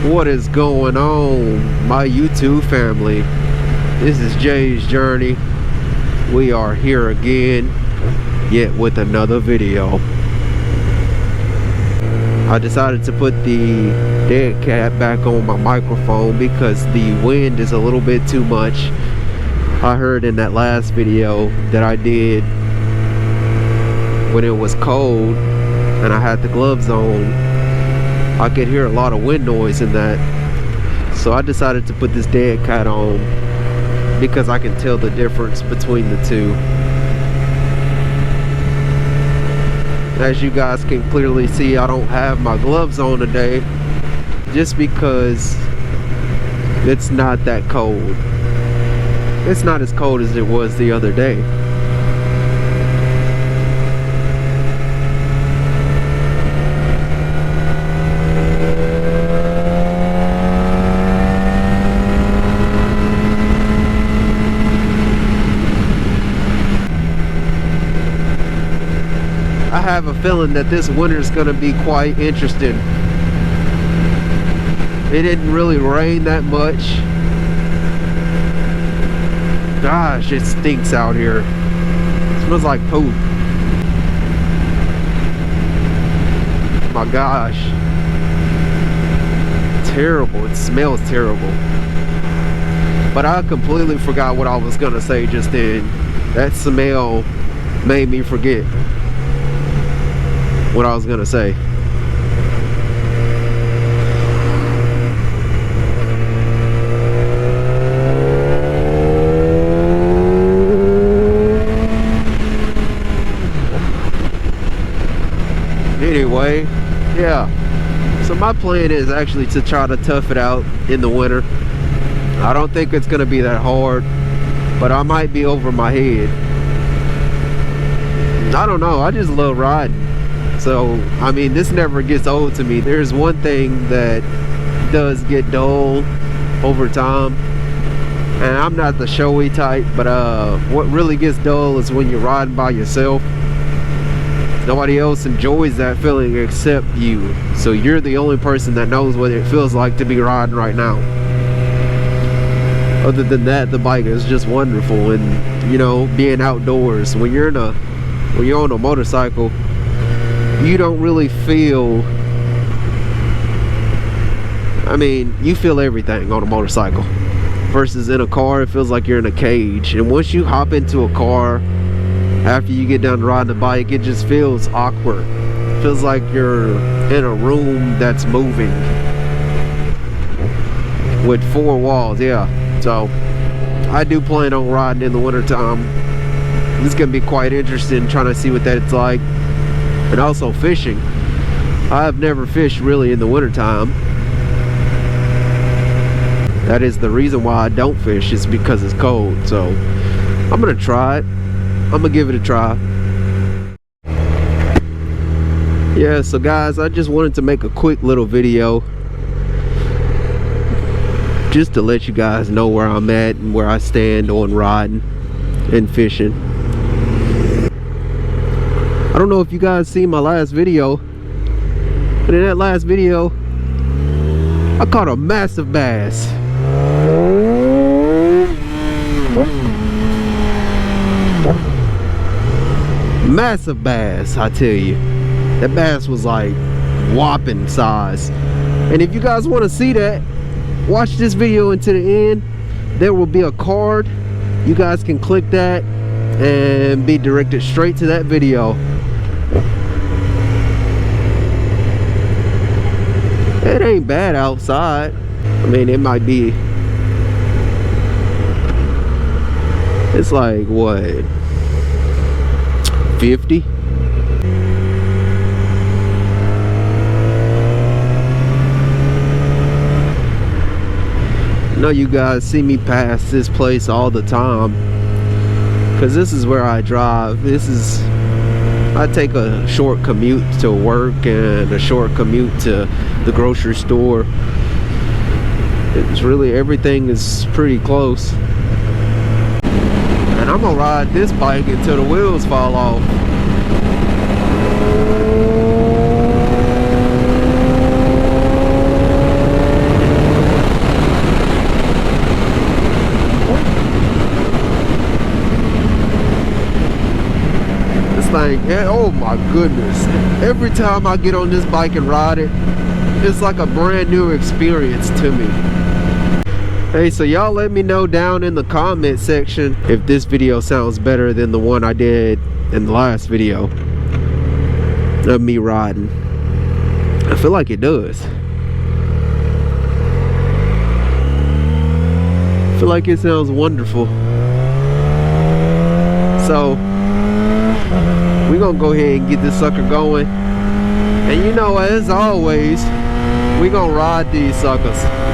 What is going on, my YouTube family? This is Jay's Journey. We are here again, yet with another video. I decided to put the dead cat back on my microphone because the wind is a little bit too much. I heard in that last video that I did when it was cold and I had the gloves on, I could hear a lot of wind noise in that. So I decided to put this dead cat on because I can tell the difference between the two. As you guys can clearly see, I don't have my gloves on today just because it's not that cold. It's not as cold as it was the other day. I have a feeling that this winter is going to be quite interesting. It didn't really rain that much. Gosh, it stinks out here. It smells like poop. My gosh. Terrible. It smells terrible. But I completely forgot what I was going to say just then. That smell made me forget what I was gonna say. Anyway, yeah, so my plan is actually to try to tough it out in the winter. I don't think it's gonna be that hard, but I might be over my head. I don't know, I just love riding. So, I mean, this never gets old to me. There's one thing that does get dull over time, and I'm not the showy type, but what really gets dull is when you're riding by yourself. Nobody else enjoys that feeling except you. So you're the only person that knows what it feels like to be riding right now. Other than that, the bike is just wonderful, and you know, being outdoors. When you're on a motorcycle, you don't really feel, I mean, you feel everything on a motorcycle versus in a car. It feels like you're in a cage, and once you hop into a car after you get done riding the bike, it just feels awkward. It feels like you're in a room that's moving with four walls. Yeah, so I do plan on riding in the wintertime. This is gonna be quite interesting, trying to see what that's like. And also fishing. I've never fished really in the wintertime. That is the reason why I don't fish, is because it's cold. So I'm gonna try it. I'm gonna give it a try. Yeah, so guys, I just wanted to make a quick little video just to let you guys know where I'm at and where I stand on riding and fishing. I don't know if you guys seen my last video, but in that last video I caught a massive bass. Massive bass, I tell you. That bass was like whopping size. And if you guys want to see that, watch this video until the end. There will be a card. You guys can click that and be directed straight to that video. It ain't bad outside. I mean, it might be, it's like what, 50? I know you guys see me pass this place all the time because this is where I drive. I take a short commute to work and a short commute to the grocery store. It's really, everything is pretty close. And I'm gonna ride this bike until the wheels fall off. like, oh my goodness, every time I get on this bike and ride it, it's like a brand new experience to me. Hey, so y'all let me know down in the comment section if this video sounds better than the one I did in the last video of me riding. I feel like it does. I feel like it sounds wonderful. So we're gonna go ahead and get this sucker going, and you know, as always, we're gonna ride these suckers.